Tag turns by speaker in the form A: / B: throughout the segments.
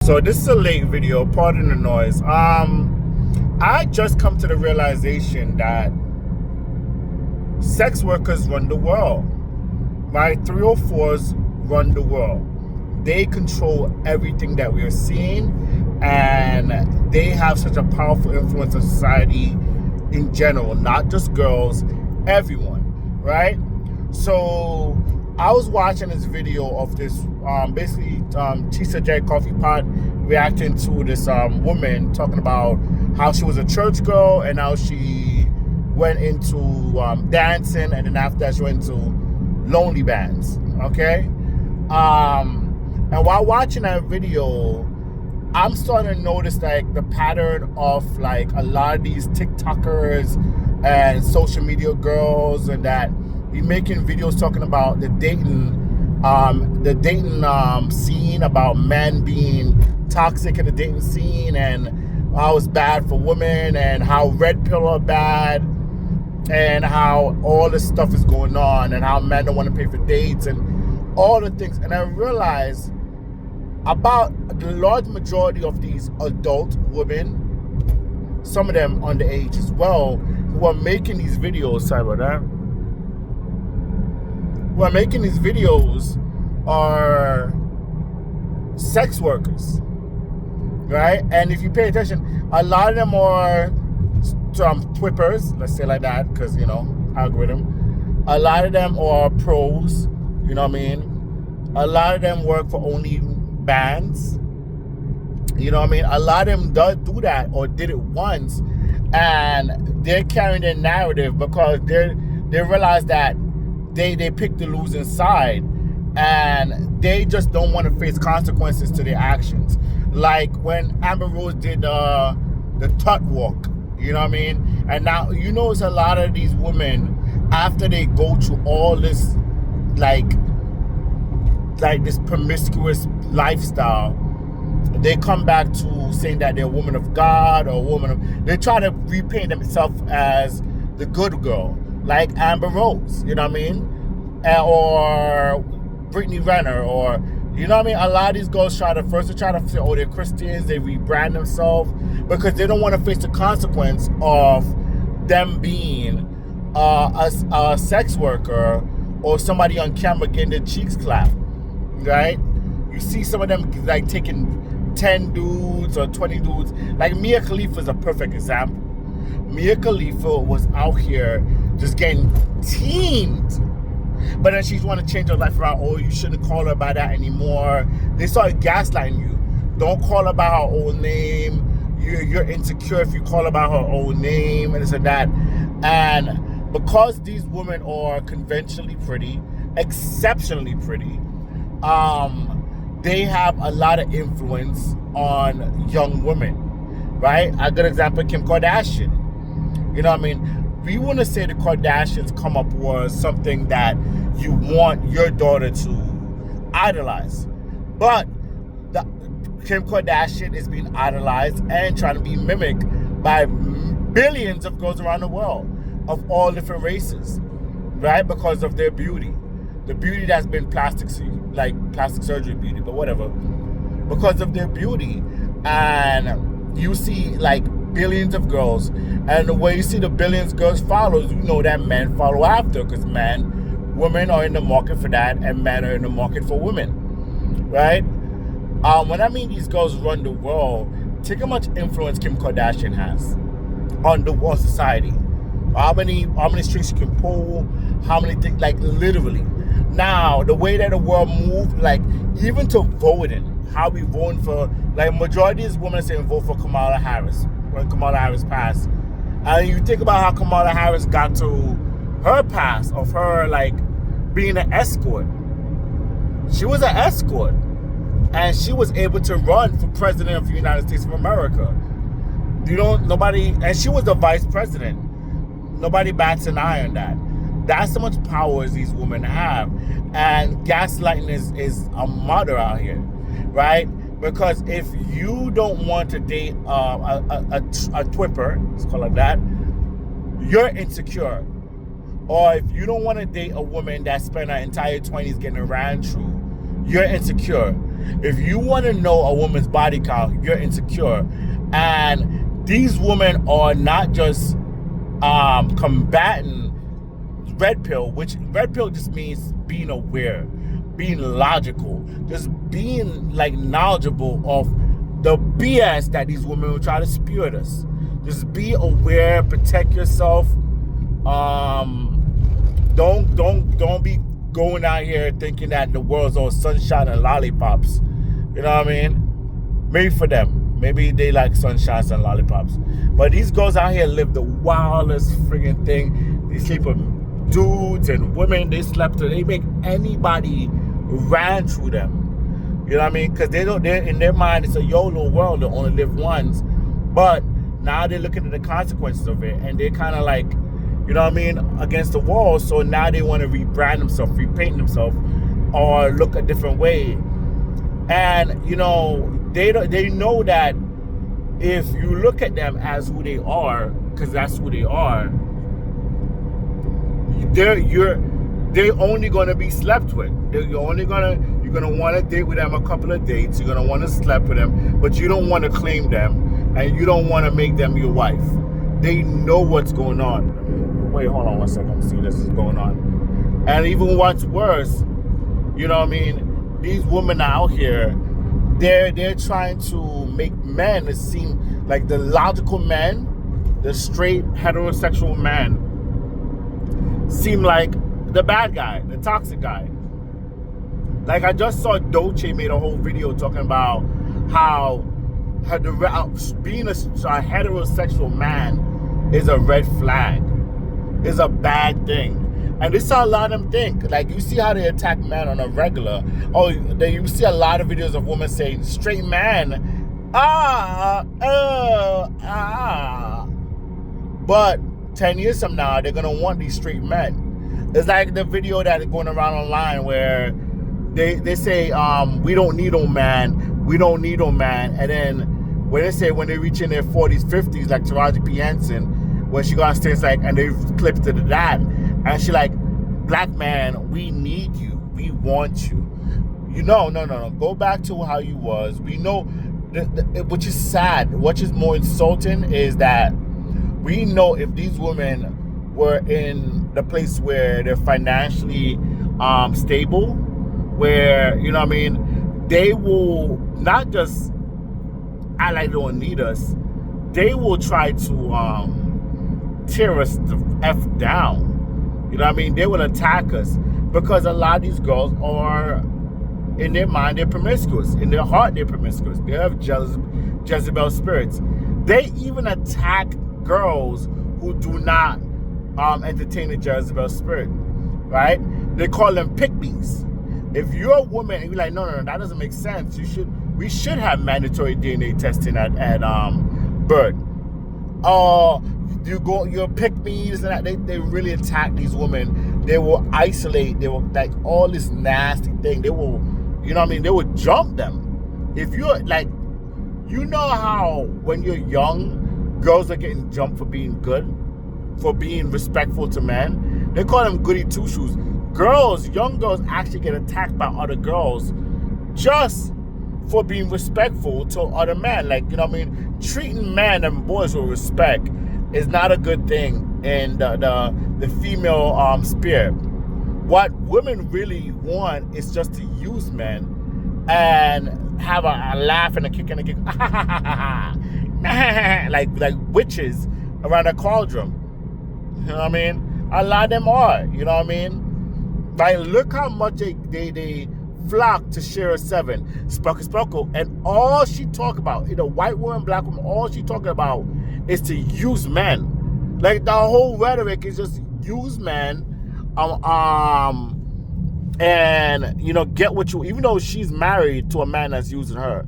A: So this is a late video, pardon the noise. I just come to the realization that sex workers run the world, right? 304s run the world. They control everything that we're seeing, and they have such a powerful influence on society in general, not just girls, everyone, right? So I was watching this video of this basically Tisa J Coffee Pot reacting to this woman talking about how she was a church girl and how she went into dancing, and then after that she went into lonely bands, okay? And while watching that video, I'm starting to notice like the pattern of like a lot of these TikTokers and social media girls, and that be making videos talking about the dating scene, about men being toxic in the dating scene, and how it's bad for women, and how red pill are bad, and how all this stuff is going on, and how men don't want to pay for dates, and all the things. And I realized about the large majority of these adult women, some of them underage as well, who are making these videos, sorry about that, who are making these videos are sex workers, right? And if you pay attention, a lot of them are twippers, let's say like that, because, you know, algorithm. A lot of them are pros, you know what I mean? A lot of them work for only bands, you know what I mean? A lot of them do that or did it once, and they're carrying their narrative because they realize that they pick the losing side, and they just don't want to face consequences to their actions. Like when Amber Rose did the tut walk, you know what I mean? And now you notice a lot of these women, after they go through all this like this promiscuous lifestyle, they come back to saying that they're a woman of God or a woman of, they try to repaint themselves as the good girl, like Amber Rose, you know what I mean? Or Brittany Renner, or, you know what I mean? A lot of these girls try to say, oh, they're Christians, they rebrand themselves because they don't want to face the consequence of them being a sex worker or somebody on camera getting their cheeks clapped, right? You see some of them like taking 10 dudes or 20 dudes. Like Mia Khalifa is a perfect example. Mia Khalifa was out here just getting teamed. But then she's want to change her life around. Oh, you shouldn't call her by that anymore. They started gaslighting you. Don't call her by her old name. You're insecure if you call her by her old name and this and that. And because these women are conventionally pretty, exceptionally pretty, they have a lot of influence on young women, right? A good example, Kim Kardashian. You know what I mean? We want to say the Kardashians come up was something that you want your daughter to idolize. But Kim Kardashian is being idolized and trying to be mimicked by billions of girls around the world of all different races, right? Because of their beauty. The beauty that's been plastic surgery beauty, but whatever. Because of their beauty. And you see like billions of girls, and the way you see the billions of girls follow, you know that men follow after, because women are in the market for that, and men are in the market for women, right? When I mean these girls run the world, think how much influence Kim Kardashian has on the world society. How many strings she can pull, how many things, like literally. Now, the way that the world moved, like even to voting, how we voting for, like majority of these women saying vote for Kamala Harris when Kamala Harris passed. And you think about how Kamala Harris got to her pass of her like being an escort. She was an escort, and she was able to run for president of the United States of America. And she was the vice president. Nobody bats an eye on that. That's how much power as these women have. And gaslighting is a mother out here, right? Because if you don't want to date a twipper, let's call it that, you're insecure. Or if you don't want to date a woman that spent her entire 20s getting ran through, you're insecure. If you want to know a woman's body count, you're insecure. And these women are not just combating red pill, which red pill just means being aware, being logical, just being like knowledgeable of the BS that these women will try to spew at us. Just be aware, protect yourself. Don't be going out here thinking that the world's all sunshine and lollipops. You know what I mean? Maybe for them. Maybe they like sunshine and lollipops. But these girls out here live the wildest friggin' thing. They sleep with dudes and women. They make anybody ran through them. You know what I mean? Because they're in their mind, it's a YOLO world. They only live once. But now they're looking at the consequences of it. And they're kind of like, you know what I mean, against the wall. So now they want to rebrand themselves, repaint themselves, or look a different way. And, you know, they know that if you look at them as who they are, because that's who they are, they're only going to be slept with. You're gonna want to date with them a couple of dates. You're gonna want to sleep with them, but you don't want to claim them, and you don't want to make them your wife. They know what's going on. Wait, hold on one second. See, this is going on. And even what's worse, you know what I mean? These women out here, they're trying to make men seem like the logical man, the straight heterosexual man, seem like the bad guy, the toxic guy. Like I just saw Dolce made a whole video talking about how being a heterosexual man is a red flag, is a bad thing. And this is how a lot of them think. Like you see how they attack men on a regular. Oh, you see a lot of videos of women saying, straight man, But 10 years from now, they're going to want these straight men. It's like the video that is going around online where they say, we don't need no man. We don't need no man. And then when they reach in their 40s, 50s, like Taraji P. Henson, when she got on stage, like, and they clipped to the dad. And she like, black man, we need you. We want you. You know, no. Go back to how you was. We know, which is sad. What is more insulting is that we know if these women were in the place where they're financially stable, where, you know what I mean, they will not just act like they don't need us, they will try to tear us the F down. You know what I mean? They will attack us because a lot of these girls are, in their mind, they're promiscuous. In their heart, they're promiscuous. They have Jezebel spirits. They even attack girls who do not entertain the Jezebel spirit, right? They call them pick-me's. If you're a woman and you're like, no, that doesn't make sense. We should have mandatory DNA testing at birth. You're pick-me's and that. They really attack these women. They will isolate. They will like all this nasty thing. They will, you know what I mean? They will jump them. If you're like, you know how when you're young, girls are getting jumped for being good, for being respectful to men. They call them goody two-shoes. Young girls actually get attacked by other girls just for being respectful to other men. Like, you know what I mean? Treating men and boys with respect is not a good thing in the female spirit. What women really want is just to use men and have a laugh and a kick and a giggle. like witches around a cauldron. You know what I mean? A lot of them are, you know what I mean? Like, look how much they flock to Shera 7, Sparkle, and all she talk about, white woman, black woman, all she talking about is to use men. Like, the whole rhetoric is just use men, and, get what you, even though she's married to a man that's using her,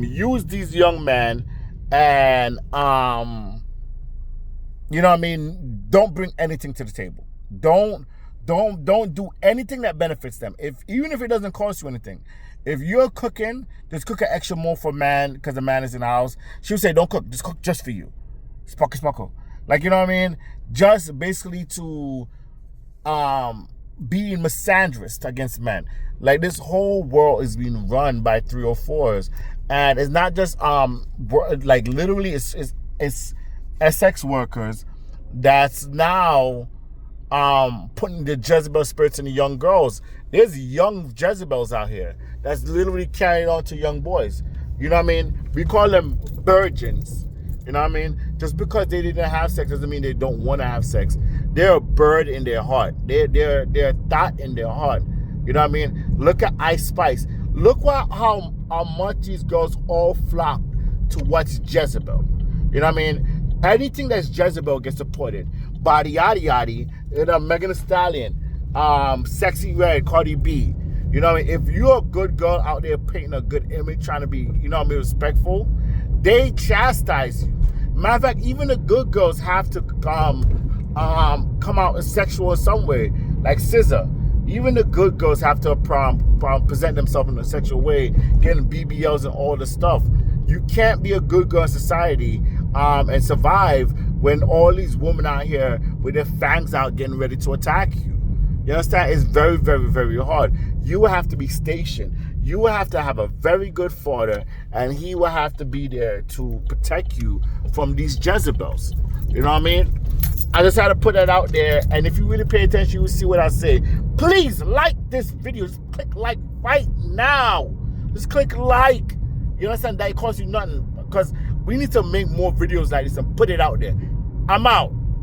A: use these young men and, you know what I mean? Don't bring anything to the table. Don't do anything that benefits them. Even if it doesn't cost you anything. If you're cooking, just cook an extra more for man because the man is in the house. She'll say, don't cook, just cook just for you. Sparkle. Like, you know what I mean? Just basically to being misandrist against men. Like, this whole world is being run by 304s, and it's not just like literally it's sex workers that's now putting the Jezebel spirits in the young girls. There's young Jezebels out here that's literally carrying on to young boys. You know what I mean? We call them virgins. You know what I mean? Just because they didn't have sex doesn't mean they don't want to have sex. They're a bird in their heart. They're a thought in their heart. You know what I mean? Look at Ice Spice. Look how much these girls all flock to what's Jezebel. You know what I mean? Anything that's Jezebel gets supported. Body Yaddy Yaddy, you know, Megan Thee Stallion, Sexy Red, Cardi B. You know what I mean? If you're a good girl out there painting a good image, trying to be, you know what I mean, respectful, they chastise you. Matter of fact, even the good girls have to come out as sexual in some way, like SZA. Even the good girls have to present themselves in a sexual way, getting BBLs and all the stuff. You can't be a good girl in society and survive when all these women out here with their fangs out getting ready to attack you. You understand? It's very, very, very hard. You will have to be stationed. You will have to have a very good father, and he will have to be there to protect you from these Jezebels. You know what I mean? I just had to put that out there, and if you really pay attention, you will see what I say. Please like this video. Just click like right now. Just click like. You understand? That it costs you nothing, because we need to make more videos like this and put it out there. I'm out.